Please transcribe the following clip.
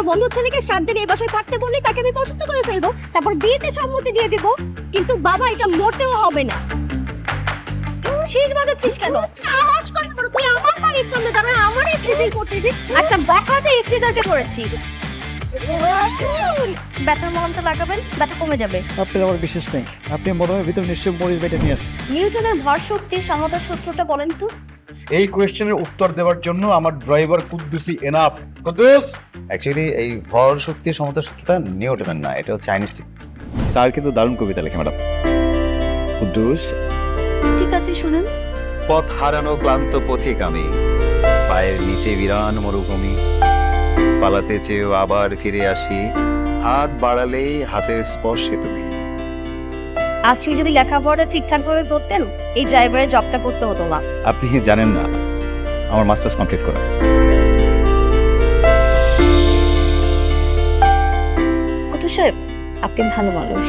আমার বন্ধু ছেলেকে 7 দিন এই বাসায় থাকতে বললে তাকে আমি পছন্দ করে ফেলবো, তারপর বিয়েতে সম্মতি দিয়ে দেবো। কিন্তু বাবা এটা মোটেও হবে না। শেষ বাজাচ্ছিস কেন? আওয়াজ করে বলো, তুই আমার বাড়ির সামনে দাঁড়া, আমার ইফতিদার করতে দিস। একটা বাঁকাতে ইফতিদারকে করেছি। ব্যথার মলমটা লাগাবেন, ব্যথা কমে যাবে। আপনার আমার বিশেষ নেই, আপনি মরমের ভিতর নিশ্চয়ই মরিচ বেটে নিয়ে আসছেন। নিউটনের ভর শক্তির সমতার সূত্রটা বলেন তো। এই কোয়েশ্চেনের উত্তর দেওয়ার জন্য আমার driver Quddusi enough. Kuddus, actually এই ভর শক্তি সমতা সূত্রটা নিউটনের না, এটা হচ্ছে আইনস্টাইন। স্যার কিন্তু দারুণ কবিতা লেখে ম্যাডাম। কুদ্দুস, ঠিক আছে শুনুন। পথ হারানো ক্লান্ত পথিক আমি, পায়ের নিচে বিরান মরুভূমি, পালাতে চেয়েও আবার ফিরে আসি, হাত বাড়ালেই হাতের স্পর্শে তুমি। আজকে যদি লেখাপড়াটা ঠিকঠাক ভাবে করতেন, এই ড্রাইভারের জবটা করতে হতো না। আপনি জানেন না আমার মাস্টার্স কমপ্লিট করা। কত সাহেব, আপনি ভালো মানুষ।